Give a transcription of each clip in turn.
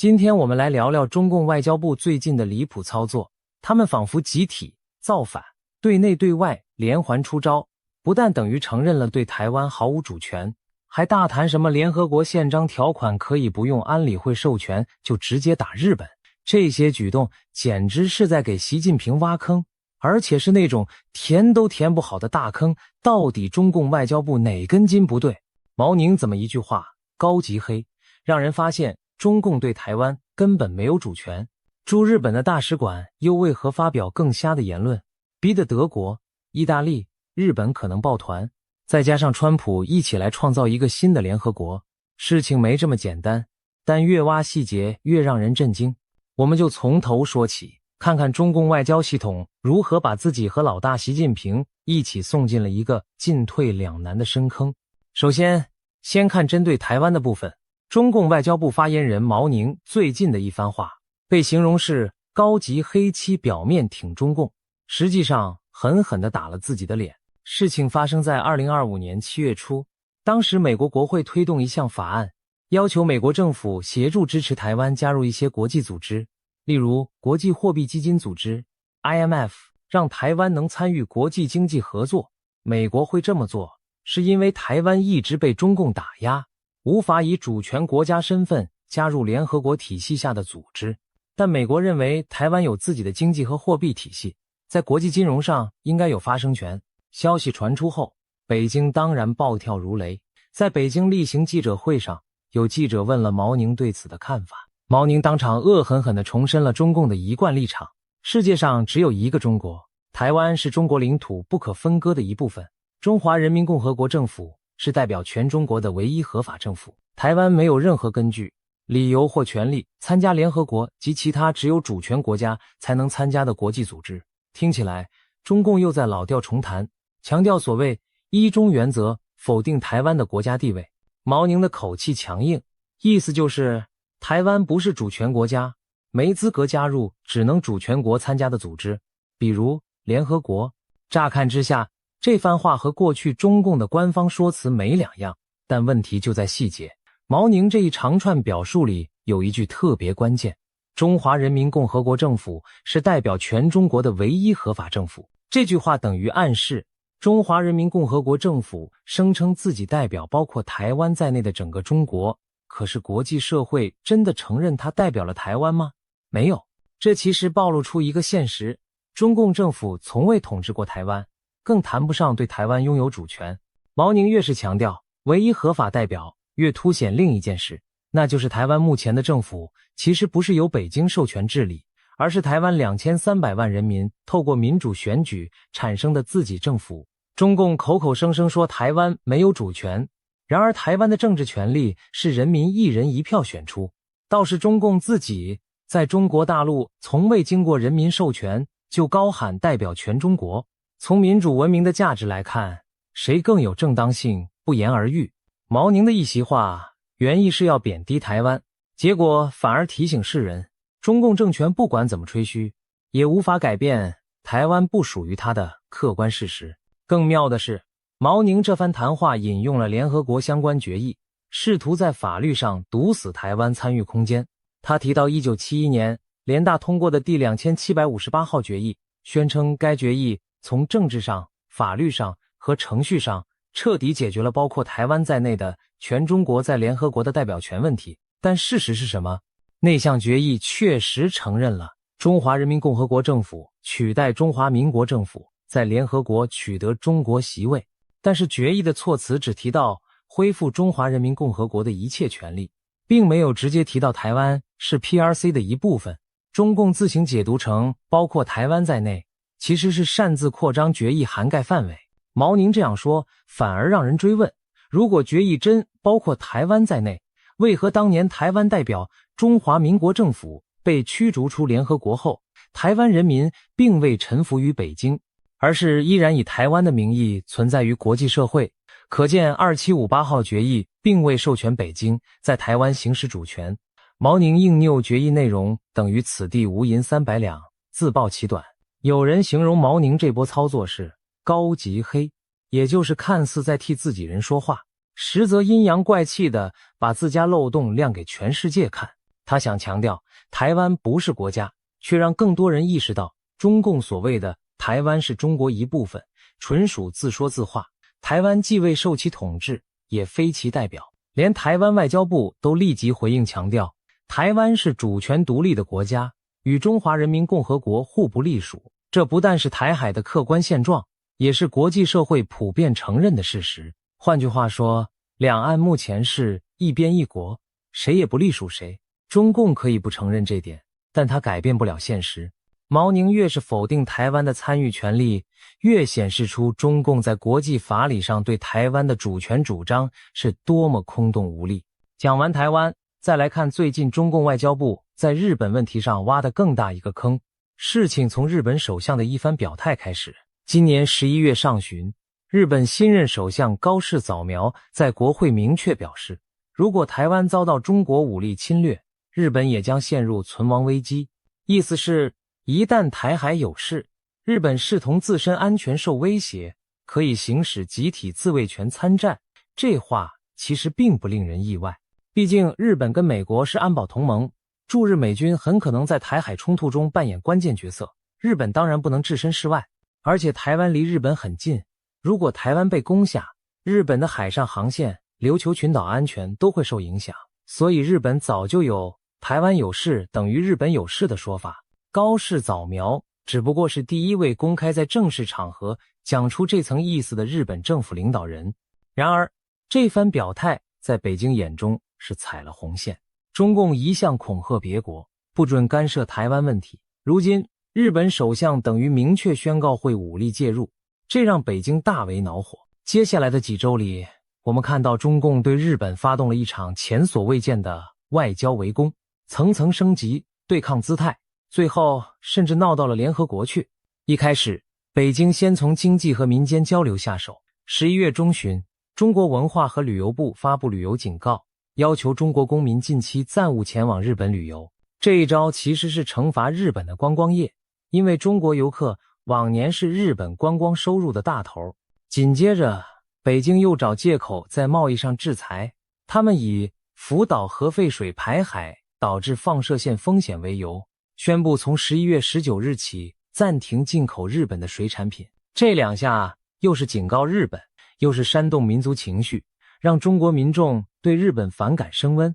今天我们来聊聊中共外交部最近的离谱操作，他们仿佛集体造反，对内对外连环出招，不但等于承认了对台湾毫无主权，还大谈什么联合国宪章条款可以不用安理会授权就直接打日本。这些举动简直是在给习近平挖坑，而且是那种填都填不好的大坑。到底中共外交部哪根筋不对？毛宁怎么一句话高级黑，让人发现中共对台湾根本没有主权？驻日本的大使馆又为何发表更瞎的言论，逼得德国、意大利、日本可能抱团？再加上川普一起来创造一个新的联合国，事情没这么简单，但越挖细节越让人震惊。我们就从头说起，看看中共外交系统如何把自己和老大习近平一起送进了一个进退两难的深坑。首先，先看针对台湾的部分。中共外交部发言人毛宁最近的一番话，被形容是高级黑漆，表面挺中共，实际上狠狠地打了自己的脸。事情发生在2025年7月初，当时美国国会推动一项法案，要求美国政府协助支持台湾加入一些国际组织，例如国际货币基金组织 IMF， 让台湾能参与国际经济合作。美国会这么做，是因为台湾一直被中共打压，无法以主权国家身份加入联合国体系下的组织。但美国认为台湾有自己的经济和货币体系，在国际金融上应该有发声权。消息传出后，北京当然暴跳如雷。在北京例行记者会上，有记者问了毛宁对此的看法，毛宁当场恶狠狠地重申了中共的一贯立场：世界上只有一个中国，台湾是中国领土不可分割的一部分，中华人民共和国政府是代表全中国的唯一合法政府，台湾没有任何根据、理由或权利参加联合国及其他只有主权国家才能参加的国际组织。听起来，中共又在老调重弹，强调所谓一中原则，否定台湾的国家地位。毛宁的口气强硬，意思就是台湾不是主权国家，没资格加入只能主权国参加的组织，比如联合国。乍看之下，这番话和过去中共的官方说辞没两样，但问题就在细节。毛宁这一长串表述里有一句特别关键：中华人民共和国政府是代表全中国的唯一合法政府。这句话等于暗示中华人民共和国政府声称自己代表包括台湾在内的整个中国，可是国际社会真的承认他代表了台湾吗？没有。这其实暴露出一个现实：中共政府从未统治过台湾，更谈不上对台湾拥有主权。毛宁越是强调唯一合法代表，越凸显另一件事，那就是台湾目前的政府其实不是由北京授权治理，而是台湾2300万人民透过民主选举产生的自己政府。中共口口声声说台湾没有主权，然而台湾的政治权利是人民一人一票选出，倒是中共自己在中国大陆从未经过人民授权就高喊代表全中国。从民主文明的价值来看，谁更有正当性不言而喻。毛宁的一席话原意是要贬低台湾，结果反而提醒世人，中共政权不管怎么吹嘘，也无法改变台湾不属于他的客观事实。更妙的是，毛宁这番谈话引用了联合国相关决议，试图在法律上堵死台湾参与空间。他提到1971年联大通过的第2758号决议，宣称该决议从政治上、法律上和程序上彻底解决了包括台湾在内的全中国在联合国的代表权问题。但事实是什么？那项决议确实承认了中华人民共和国政府取代中华民国政府在联合国取得中国席位，但是决议的措辞只提到恢复中华人民共和国的一切权利，并没有直接提到台湾是 PRC 的一部分。中共自行解读成包括台湾在内，其实是擅自扩张决议涵盖范围。毛宁这样说反而让人追问，如果决议真包括台湾在内，为何当年台湾代表中华民国政府被驱逐出联合国后，台湾人民并未臣服于北京，而是依然以台湾的名义存在于国际社会？可见2758号决议并未授权北京在台湾行使主权。毛宁硬拗决议内容等于此地无银300两，自曝其短。有人形容毛宁这波操作是高级黑，也就是看似在替自己人说话，实则阴阳怪气的把自家漏洞亮给全世界看。他想强调台湾不是国家，却让更多人意识到中共所谓的台湾是中国一部分，纯属自说自话。台湾既未受其统治，也非其代表。连台湾外交部都立即回应强调，台湾是主权独立的国家，与中华人民共和国互不隶属。这不但是台海的客观现状，也是国际社会普遍承认的事实。换句话说，两岸目前是一边一国，谁也不隶属谁。中共可以不承认这点，但它改变不了现实。毛宁越是否定台湾的参与权利，越显示出中共在国际法理上对台湾的主权主张是多么空洞无力。讲完台湾，再来看最近中共外交部在日本问题上挖得更大一个坑。事情从日本首相的一番表态开始。今年11月上旬，日本新任首相高市早苗在国会明确表示，如果台湾遭到中国武力侵略，日本也将陷入存亡危机。意思是，一旦台海有事，日本视同自身安全受威胁，可以行使集体自卫权参战。这话其实并不令人意外，毕竟日本跟美国是安保同盟，驻日美军很可能在台海冲突中扮演关键角色，日本当然不能置身事外。而且台湾离日本很近，如果台湾被攻下，日本的海上航线、琉球群岛安全都会受影响。所以日本早就有台湾有事等于日本有事的说法。高市早苗只不过是第一位公开在正式场合讲出这层意思的日本政府领导人。然而，这番表态在北京眼中是踩了红线。中共一向恐吓别国，不准干涉台湾问题。如今，日本首相等于明确宣告会武力介入，这让北京大为恼火。接下来的几周里，我们看到中共对日本发动了一场前所未见的外交围攻，层层升级，对抗姿态，最后甚至闹到了联合国去。一开始，北京先从经济和民间交流下手。11月中旬，中国文化和旅游部发布旅游警告，要求中国公民近期暂勿前往日本旅游。这一招其实是惩罚日本的观光业，因为中国游客往年是日本观光收入的大头。紧接着，北京又找借口在贸易上制裁，他们以福岛核废水排海导致放射线风险为由，宣布从11月19日起暂停进口日本的水产品。这两下又是警告日本，又是煽动民族情绪，让中国民众对日本反感升温。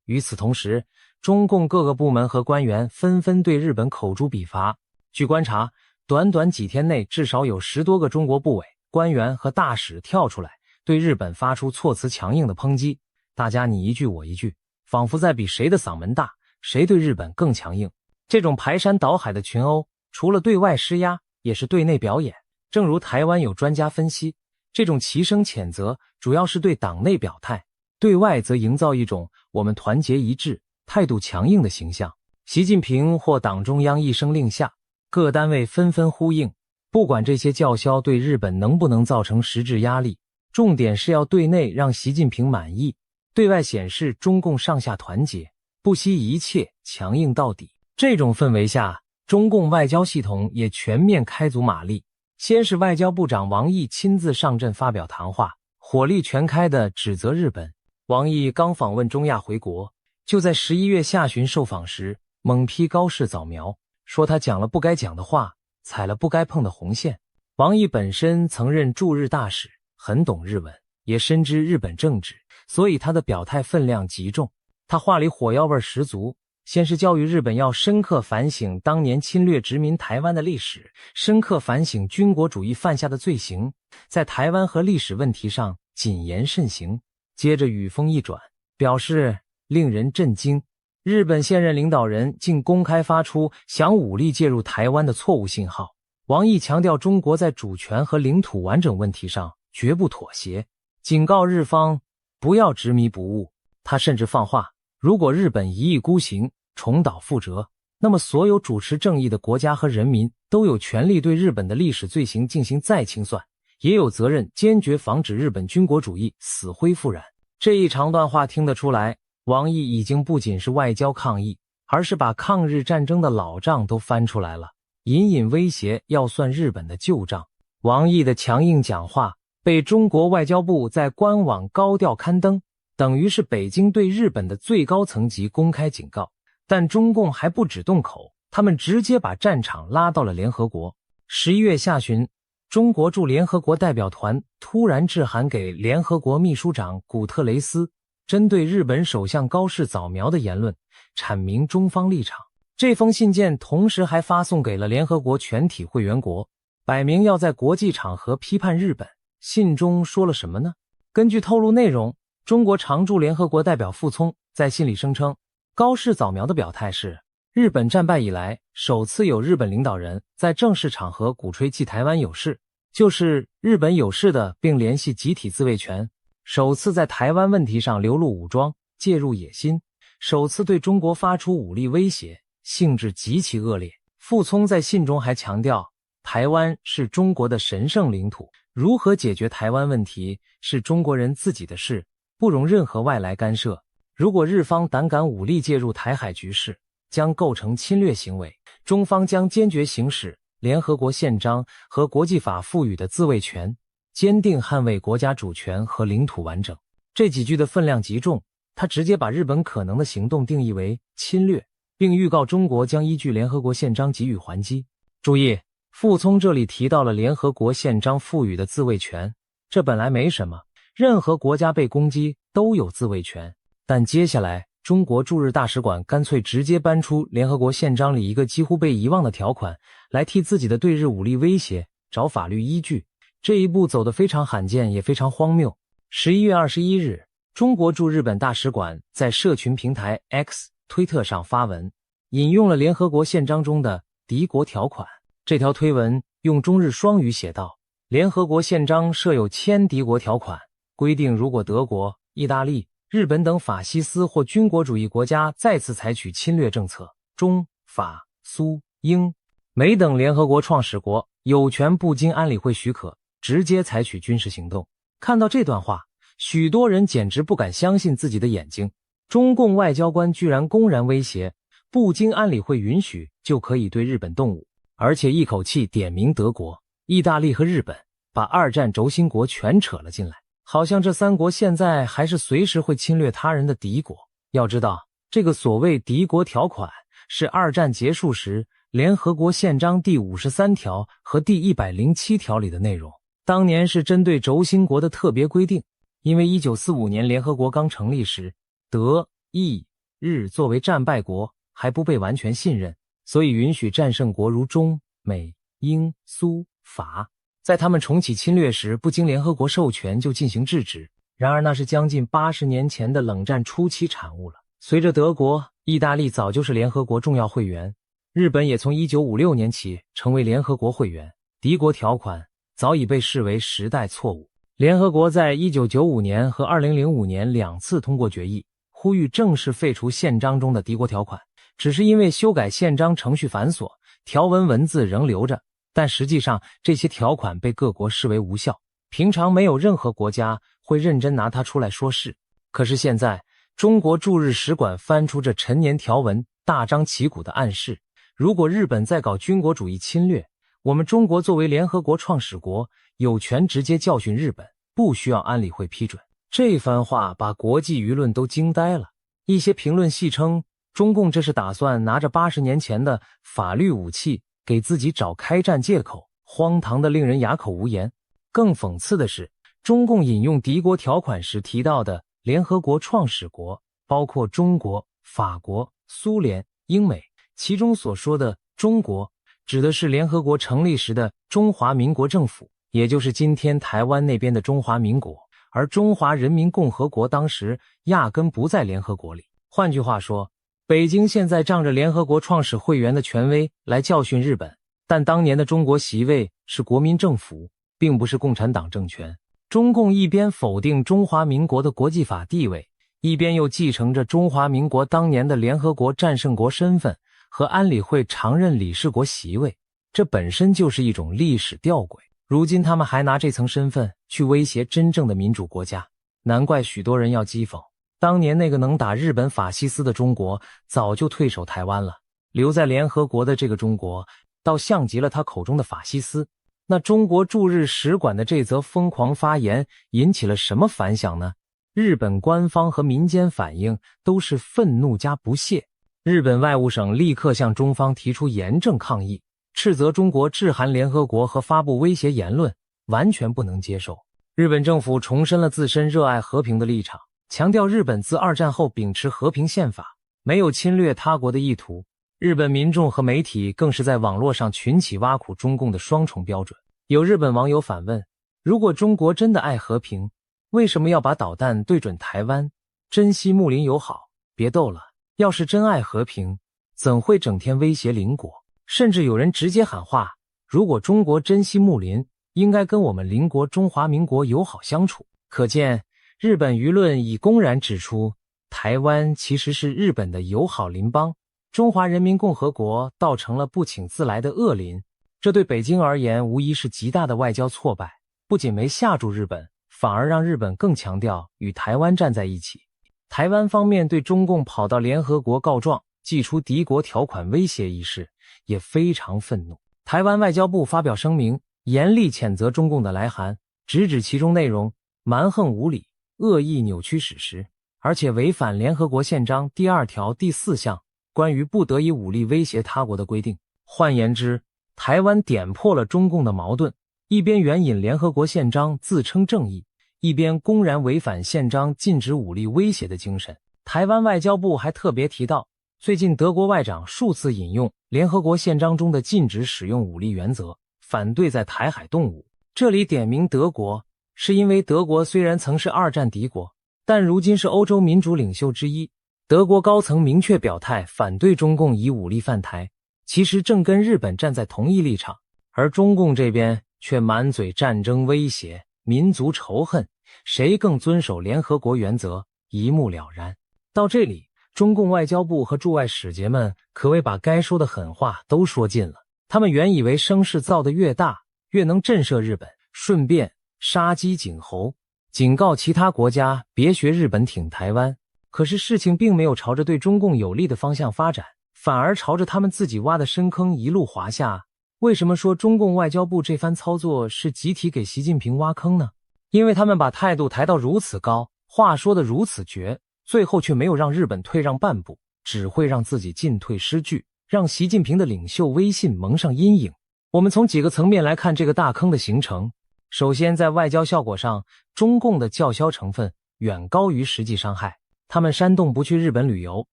与此同时，中共各个部门和官员纷纷对日本口诛笔伐。据观察，短短几天内至少有10多个中国部委、官员和大使跳出来，对日本发出措辞强硬的抨击。大家你一句我一句，仿佛在比谁的嗓门大，谁对日本更强硬。这种排山倒海的群殴，除了对外施压，也是对内表演。正如台湾有专家分析，这种齐声谴责主要是对党内表态，对外则营造一种我们团结一致、态度强硬的形象。习近平或党中央一声令下，各单位纷纷呼应，不管这些叫嚣对日本能不能造成实质压力，重点是要对内让习近平满意，对外显示中共上下团结，不惜一切强硬到底。这种氛围下，中共外交系统也全面开足马力。先是外交部长王毅亲自上阵发表谈话，火力全开地指责日本。王毅刚访问中亚回国，就在11月下旬受访时猛批高市早苗，说他讲了不该讲的话，踩了不该碰的红线。王毅本身曾任驻日大使，很懂日文，也深知日本政治，所以他的表态分量极重。他话里火药味十足，先是教育日本要深刻反省当年侵略殖民台湾的历史，深刻反省军国主义犯下的罪行，在台湾和历史问题上谨言慎行。接着语风一转，表示令人震惊，日本现任领导人竟公开发出想武力介入台湾的错误信号。王毅强调中国在主权和领土完整问题上绝不妥协，警告日方不要执迷不悟。他甚至放话，如果日本一意孤行，重蹈覆辙，那么所有主持正义的国家和人民都有权利对日本的历史罪行进行再清算，也有责任坚决防止日本军国主义死灰复燃。这一长段话听得出来，王毅已经不仅是外交抗议，而是把抗日战争的老账都翻出来了，隐隐威胁要算日本的旧账。王毅的强硬讲话被中国外交部在官网高调刊登，等于是北京对日本的最高层级公开警告。但中共还不止动口，他们直接把战场拉到了联合国。11月下旬，中国驻联合国代表团突然致函给联合国秘书长古特雷斯，针对日本首相高市早苗的言论，阐明中方立场。这封信件同时还发送给了联合国全体会员国，摆明要在国际场合批判日本。信中说了什么呢？根据透露内容，中国常驻联合国代表傅聪在信里声称，高市早苗的表态是日本战败以来首次有日本领导人在正式场合鼓吹继台湾有事，就是日本有事的，并联系集体自卫权，首次在台湾问题上流露武装，介入野心，首次对中国发出武力威胁，性质极其恶劣。傅聪在信中还强调，台湾是中国的神圣领土，如何解决台湾问题是中国人自己的事，不容任何外来干涉。如果日方胆敢武力介入台海局势，将构成侵略行为，中方将坚决行使联合国宪章和国际法赋予的自卫权，坚定捍卫国家主权和领土完整。这几句的分量极重，他直接把日本可能的行动定义为侵略，并预告中国将依据联合国宪章给予还击。注意，傅聪这里提到了联合国宪章赋予的自卫权，这本来没什么，任何国家被攻击都有自卫权。但接下来，中国驻日大使馆干脆直接搬出联合国宪章里一个几乎被遗忘的条款，来替自己的对日武力威胁找法律依据。这一步走得非常罕见，也非常荒谬。11月21日，中国驻日本大使馆在社群平台 X 推特上发文，引用了联合国宪章中的敌国条款。这条推文用中日双语写道，联合国宪章设有铅敌国条款，规定如果德国、意大利、日本等法西斯或军国主义国家再次采取侵略政策，中、法、苏、英、美等联合国创始国有权不经安理会许可，直接采取军事行动。看到这段话，许多人简直不敢相信自己的眼睛。中共外交官居然公然威胁，不经安理会允许就可以对日本动武，而且一口气点名德国、意大利和日本，把二战轴心国全扯了进来。好像这三国现在还是随时会侵略他人的敌国。要知道，这个所谓敌国条款是二战结束时联合国宪章第53条和第107条里的内容，当年是针对轴心国的特别规定。因为1945年联合国刚成立时，德、意、日作为战败国还不被完全信任，所以允许战胜国如中、美、英、苏、法在他们重启侵略时不经联合国授权就进行制止。然而那是将近80年前的冷战初期产物了。随着德国、意大利早就是联合国重要会员，日本也从1956年起成为联合国会员，敌国条款早已被视为时代错误。联合国在1995年和2005年2次通过决议，呼吁正式废除宪章中的敌国条款，只是因为修改宪章程序繁琐，条文文字仍留着，但实际上这些条款被各国视为无效，平常没有任何国家会认真拿它出来说事。可是现在，中国驻日使馆翻出这陈年条文，大张旗鼓地暗示，如果日本再搞军国主义侵略，我们中国作为联合国创始国，有权直接教训日本，不需要安理会批准。这番话把国际舆论都惊呆了。一些评论戏称，中共这是打算拿着80年前的法律武器给自己找开战借口，荒唐的令人哑口无言。更讽刺的是，中共引用敌国条款时提到的联合国创始国，包括中国、法国、苏联、英美，其中所说的中国指的是联合国成立时的中华民国政府，也就是今天台湾那边的中华民国，而中华人民共和国当时压根不在联合国里。换句话说，北京现在仗着联合国创始会员的权威来教训日本，但当年的中国席位是国民政府，并不是共产党政权。中共一边否定中华民国的国际法地位，一边又继承着中华民国当年的联合国战胜国身份和安理会常任理事国席位，这本身就是一种历史吊诡。如今他们还拿这层身份去威胁真正的民主国家，难怪许多人要讥讽，当年那个能打日本法西斯的中国早就退守台湾了，留在联合国的这个中国倒像极了他口中的法西斯。那中国驻日使馆的这则疯狂发言引起了什么反响呢？日本官方和民间反应都是愤怒加不屑。日本外务省立刻向中方提出严正抗议，斥责中国致函联合国和发布威胁言论，完全不能接受。日本政府重申了自身热爱和平的立场，强调日本自二战后秉持和平宪法，没有侵略他国的意图。日本民众和媒体更是在网络上群起挖苦中共的双重标准。有日本网友反问，如果中国真的爱和平，为什么要把导弹对准台湾？珍惜睦邻友好，别逗了，要是真爱和平，怎会整天威胁邻国？甚至有人直接喊话，如果中国珍惜睦邻，应该跟我们邻国中华民国友好相处。可见日本舆论已公然指出，台湾其实是日本的友好邻邦，中华人民共和国倒成了不请自来的恶邻。这对北京而言无疑是极大的外交挫败，不仅没吓住日本，反而让日本更强调与台湾站在一起。台湾方面对中共跑到联合国告状，祭出敌国条款威胁一事也非常愤怒。台湾外交部发表声明，严厉谴责中共的来函，直指其中内容蛮横无理，恶意扭曲史实，而且违反联合国宪章第2条第4项关于不得以武力威胁他国的规定。换言之，台湾点破了中共的矛盾，一边援引联合国宪章自称正义，一边公然违反宪章禁止武力威胁的精神。台湾外交部还特别提到，最近德国外长数次引用联合国宪章中的禁止使用武力原则，反对在台海动武。这里点名德国，是因为德国虽然曾是二战敌国，但如今是欧洲民主领袖之一。德国高层明确表态反对中共以武力犯台，其实正跟日本站在同一立场，而中共这边却满嘴战争威胁、民族仇恨，谁更遵守联合国原则，一目了然。到这里，中共外交部和驻外使节们可谓把该说的狠话都说尽了。他们原以为声势造得越大，越能震慑日本，顺便杀鸡儆猴，警告其他国家别学日本挺台湾。可是事情并没有朝着对中共有利的方向发展，反而朝着他们自己挖的深坑一路滑下。为什么说中共外交部这番操作是集体给习近平挖坑呢？因为他们把态度抬到如此高，话说得如此绝，最后却没有让日本退让半步，只会让自己进退失据，让习近平的领袖威信蒙上阴影。我们从几个层面来看这个大坑的形成。首先，在外交效果上，中共的叫嚣成分远高于实际伤害。他们煽动不去日本旅游，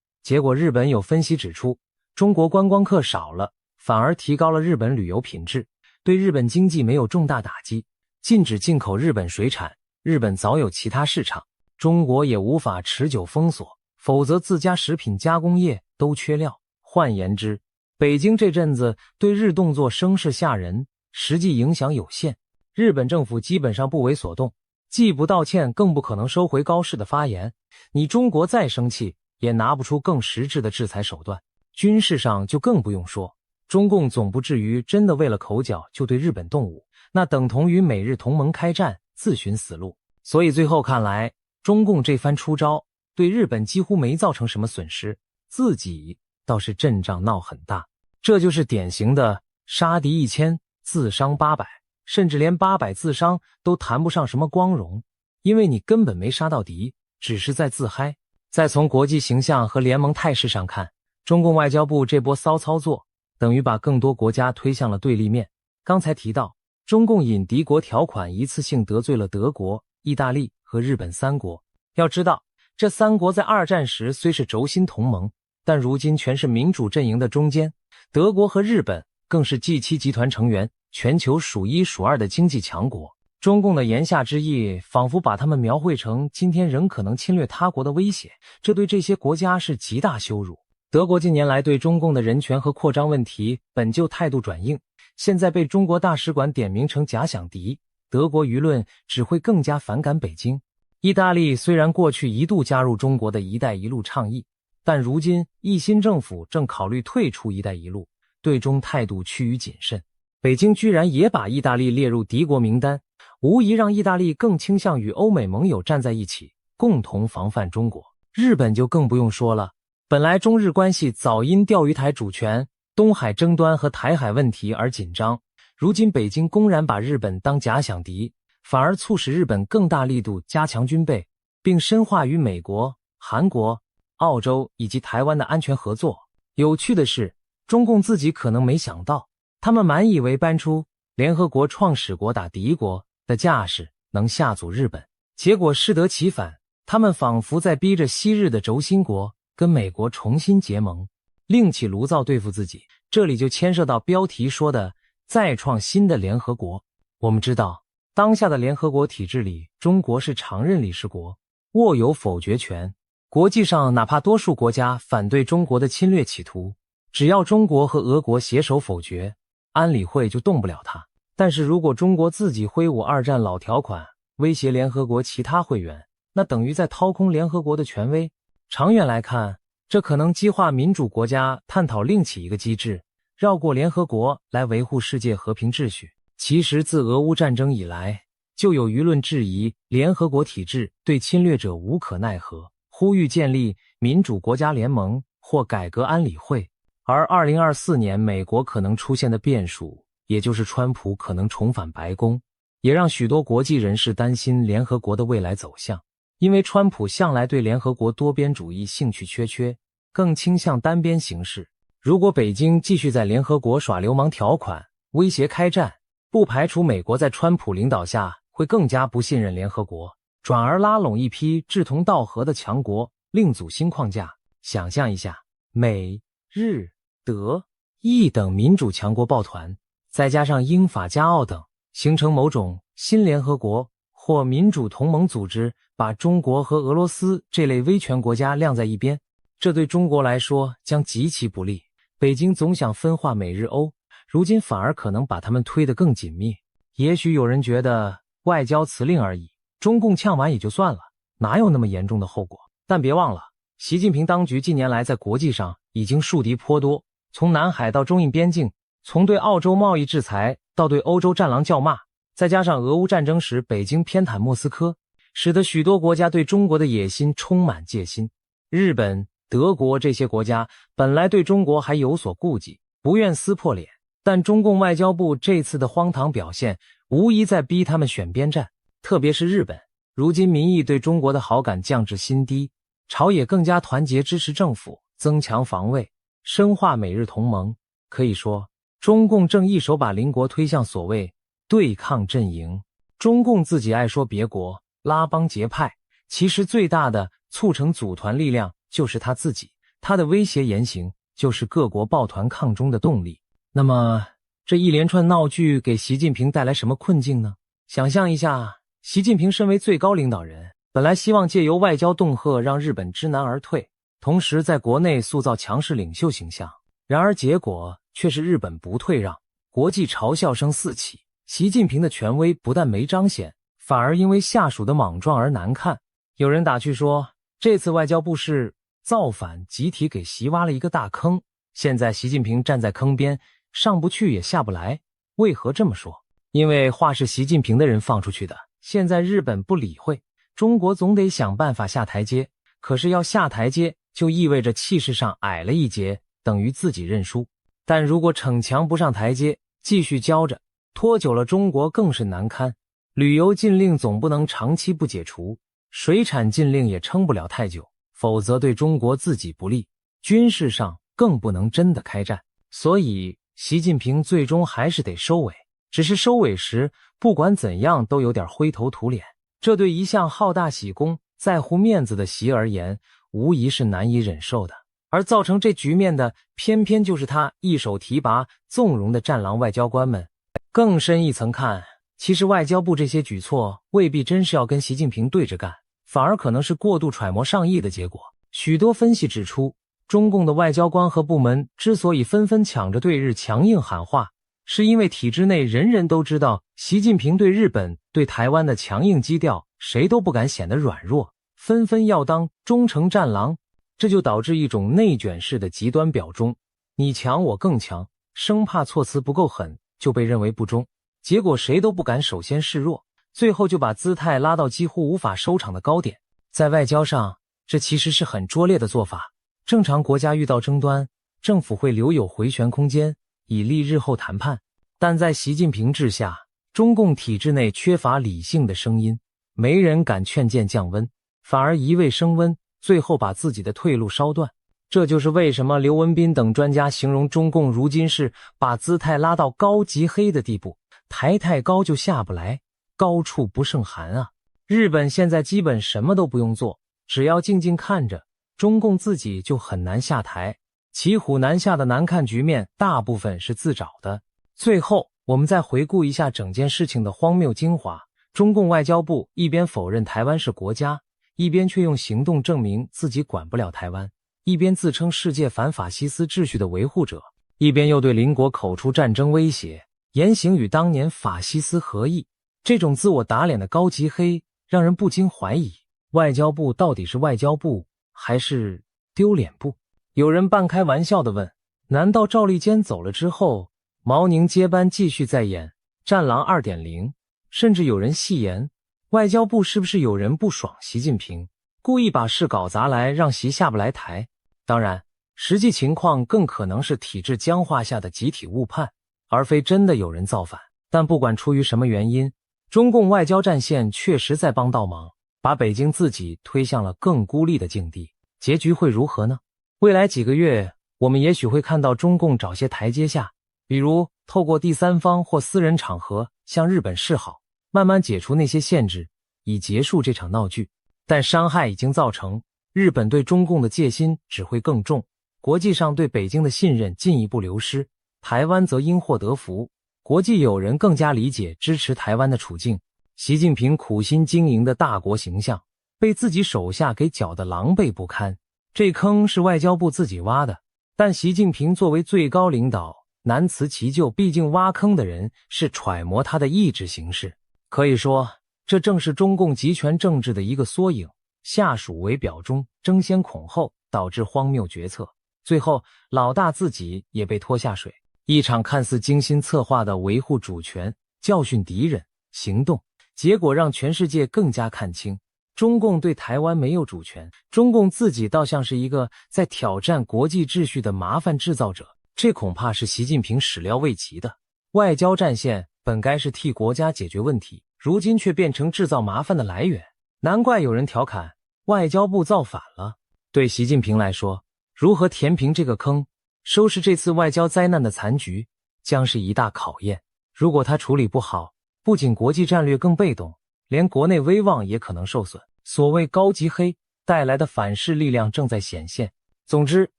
结果日本有分析指出，中国观光客少了，反而提高了日本旅游品质，对日本经济没有重大打击。禁止进口日本水产，日本早有其他市场，中国也无法持久封锁，否则自家食品加工业都缺料。换言之，北京这阵子对日动作声势吓人，实际影响有限。日本政府基本上不为所动，既不道歉，更不可能收回高市的发言。你中国再生气，也拿不出更实质的制裁手段。军事上就更不用说，中共总不至于真的为了口角就对日本动武，那等同于美日同盟开战，自寻死路。所以最后看来，中共这番出招对日本几乎没造成什么损失，自己倒是阵仗闹很大。这就是典型的杀敌1000，自伤800，甚至连800自伤都谈不上什么光荣，因为你根本没杀到敌，只是在自嗨。再从国际形象和联盟态势上看，中共外交部这波骚操作等于把更多国家推向了对立面。刚才提到，中共引敌国条款一次性得罪了德国、意大利和日本3国。要知道，这3国在二战时虽是轴心同盟，但如今全是民主阵营的中间。德国和日本更是 G7 集团成员，全球数1数2的经济强国。中共的言下之意，仿佛把他们描绘成今天仍可能侵略他国的威胁，这对这些国家是极大羞辱。德国近年来对中共的人权和扩张问题本就态度转硬，现在被中国大使馆点名成假想敌，德国舆论只会更加反感北京。意大利虽然过去一度加入中国的一带一路倡议，但如今一新政府正考虑退出一带一路，对中态度趋于谨慎。北京居然也把意大利列入敌国名单，无疑让意大利更倾向与欧美盟友站在一起，共同防范中国。日本就更不用说了，本来中日关系早因钓鱼台主权、东海争端和台海问题而紧张，如今北京公然把日本当假想敌，反而促使日本更大力度加强军备，并深化与美国、韩国、澳洲以及台湾的安全合作。有趣的是，中共自己可能没想到，他们满以为搬出联合国创始国打敌国的架势能吓阻日本，结果适得其反，他们仿佛在逼着昔日的轴心国跟美国重新结盟，另起炉灶对付自己。这里就牵涉到标题说的再创新的联合国。我们知道，当下的联合国体制里，中国是常任理事国，握有否决权。国际上哪怕多数国家反对中国的侵略企图，只要中国和俄国携手否决，安理会就动不了它。但是如果中国自己挥舞二战老条款，威胁联合国其他会员，那等于在掏空联合国的权威。长远来看，这可能激化民主国家探讨另起一个机制，绕过联合国来维护世界和平秩序。其实自俄乌战争以来，就有舆论质疑联合国体制对侵略者无可奈何，呼吁建立民主国家联盟或改革安理会。而2024年美国可能出现的变数，也就是川普可能重返白宫，也让许多国际人士担心联合国的未来走向。因为川普向来对联合国多边主义兴趣缺缺，更倾向单边形式。如果北京继续在联合国耍流氓条款，威胁开战，不排除美国在川普领导下会更加不信任联合国，转而拉拢一批志同道合的强国，另组新框架。想象一下，美、日、德、意等民主强国抱团，再加上英法加澳等，形成某种新联合国或民主同盟组织，把中国和俄罗斯这类威权国家晾在一边，这对中国来说将极其不利。北京总想分化美日欧，如今反而可能把他们推得更紧密。也许有人觉得外交辞令而已，中共呛完也就算了，哪有那么严重的后果？但别忘了，习近平当局近年来在国际上已经树敌颇多，从南海到中印边境，从对澳洲贸易制裁到对欧洲战狼叫骂，再加上俄乌战争时北京偏袒莫斯科，使得许多国家对中国的野心充满戒心。日本、德国这些国家本来对中国还有所顾忌，不愿撕破脸，但中共外交部这次的荒唐表现无疑在逼他们选边站。特别是日本，如今民意对中国的好感降至新低，朝野更加团结支持政府，增强防卫，深化美日同盟。可以说，中共正一手把邻国推向所谓对抗阵营。中共自己爱说别国拉帮结派，其实最大的促成组团力量就是他自己，他的威胁言行就是各国抱团抗中的动力。那么这一连串闹剧给习近平带来什么困境呢？想象一下，习近平身为最高领导人，本来希望借由外交恫吓让日本知难而退，同时在国内塑造强势领袖形象，然而结果却是日本不退让，国际嘲笑声四起。习近平的权威不但没彰显，反而因为下属的莽撞而难看。有人打趣说，这次外交部是造反集体给习挖了一个大坑，现在习近平站在坑边，上不去也下不来。为何这么说？因为话是习近平的人放出去的，现在日本不理会，中国总得想办法下台阶。可是要下台阶，就意味着气势上矮了一截，等于自己认输。但如果逞强不上台阶，继续交着，拖久了中国更是难堪。旅游禁令总不能长期不解除，水产禁令也撑不了太久，否则对中国自己不利，军事上更不能真的开战。所以习近平最终还是得收尾，只是收尾时不管怎样都有点灰头土脸，这对一向好大喜功在乎面子的习而言无疑是难以忍受的。而造成这局面的偏偏就是他一手提拔纵容的战狼外交官们。更深一层看，其实外交部这些举措未必真是要跟习近平对着干，反而可能是过度揣摩上意的结果。许多分析指出，中共的外交官和部门之所以纷纷抢着对日强硬喊话，是因为体制内人人都知道习近平对日本、对台湾的强硬基调，谁都不敢显得软弱，纷纷要当忠诚战狼。这就导致一种内卷式的极端表忠，你强我更强，生怕措辞不够狠就被认为不忠，结果谁都不敢首先示弱，最后就把姿态拉到几乎无法收场的高点。在外交上，这其实是很拙劣的做法。正常国家遇到争端，政府会留有回旋空间，以利日后谈判。但在习近平治下，中共体制内缺乏理性的声音，没人敢劝谏降温，反而一味升温，最后把自己的退路烧断。这就是为什么刘文斌等专家形容中共如今是把姿态拉到高级黑的地步，抬太高就下不来，高处不胜寒啊。日本现在基本什么都不用做，只要静静看着，中共自己就很难下台。骑虎难下的难看局面大部分是自找的。最后我们再回顾一下整件事情的荒谬精华。中共外交部一边否认台湾是国家，一边却用行动证明自己管不了台湾，一边自称世界反法西斯秩序的维护者，一边又对邻国口出战争威胁，言行与当年法西斯合意。这种自我打脸的高级黑让人不禁怀疑，外交部到底是外交部还是丢脸部？有人半开玩笑地问，难道赵立坚走了之后，毛宁接班继续在演战狼 2.0？ 甚至有人戏言，外交部是不是有人不爽习近平，故意把事搞砸来让习下不来台？当然，实际情况更可能是体制僵化下的集体误判，而非真的有人造反。但不管出于什么原因，中共外交战线确实在帮倒忙，把北京自己推向了更孤立的境地。结局会如何呢？未来几个月，我们也许会看到中共找些台阶下，比如透过第三方或私人场合向日本示好，慢慢解除那些限制，以结束这场闹剧。但伤害已经造成，日本对中共的戒心只会更重，国际上对北京的信任进一步流失，台湾则因祸得福，国际友人更加理解支持台湾的处境。习近平苦心经营的大国形象被自己手下给搅得狼狈不堪。这坑是外交部自己挖的，但习近平作为最高领导难辞其咎，毕竟挖坑的人是揣摩他的意志行事。可以说，这正是中共集权政治的一个缩影，下属为表忠，争先恐后，导致荒谬决策。最后老大自己也被拖下水，一场看似精心策划的维护主权、教训敌人行动，结果让全世界更加看清中共对台湾没有主权，中共自己倒像是一个在挑战国际秩序的麻烦制造者。这恐怕是习近平始料未及的。外交战线本该是替国家解决问题，如今却变成制造麻烦的来源，难怪有人调侃外交部造反了。对习近平来说，如何填平这个坑，收拾这次外交灾难的残局，将是一大考验。如果他处理不好，不仅国际战略更被动，连国内威望也可能受损。所谓高级黑带来的反噬力量正在显现。总之，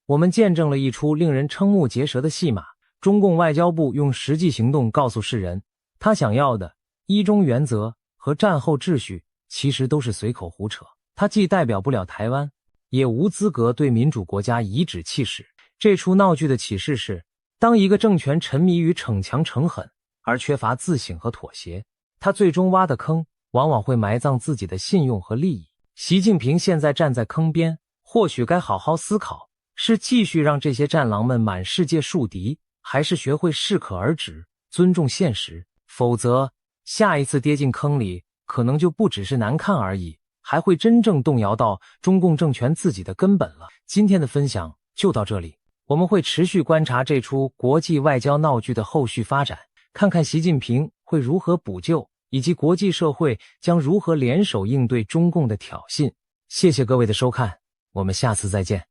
我们见证了一出令人瞠目结舌的戏码。中共外交部用实际行动告诉世人，他想要的一中原则和战后秩序其实都是随口胡扯。他既代表不了台湾，也无资格对民主国家颐指气使。这出闹剧的启示是，当一个政权沉迷于逞强逞狠，而缺乏自省和妥协，他最终挖的坑往往会埋葬自己的信用和利益。习近平现在站在坑边，或许该好好思考，是继续让这些战狼们满世界树敌，还是学会适可而止，尊重现实。否则，下一次跌进坑里，可能就不只是难看而已，还会真正动摇到中共政权自己的根本了。今天的分享就到这里，我们会持续观察这出国际外交闹剧的后续发展，看看习近平会如何补救，以及国际社会将如何联手应对中共的挑衅。谢谢各位的收看，我们下次再见。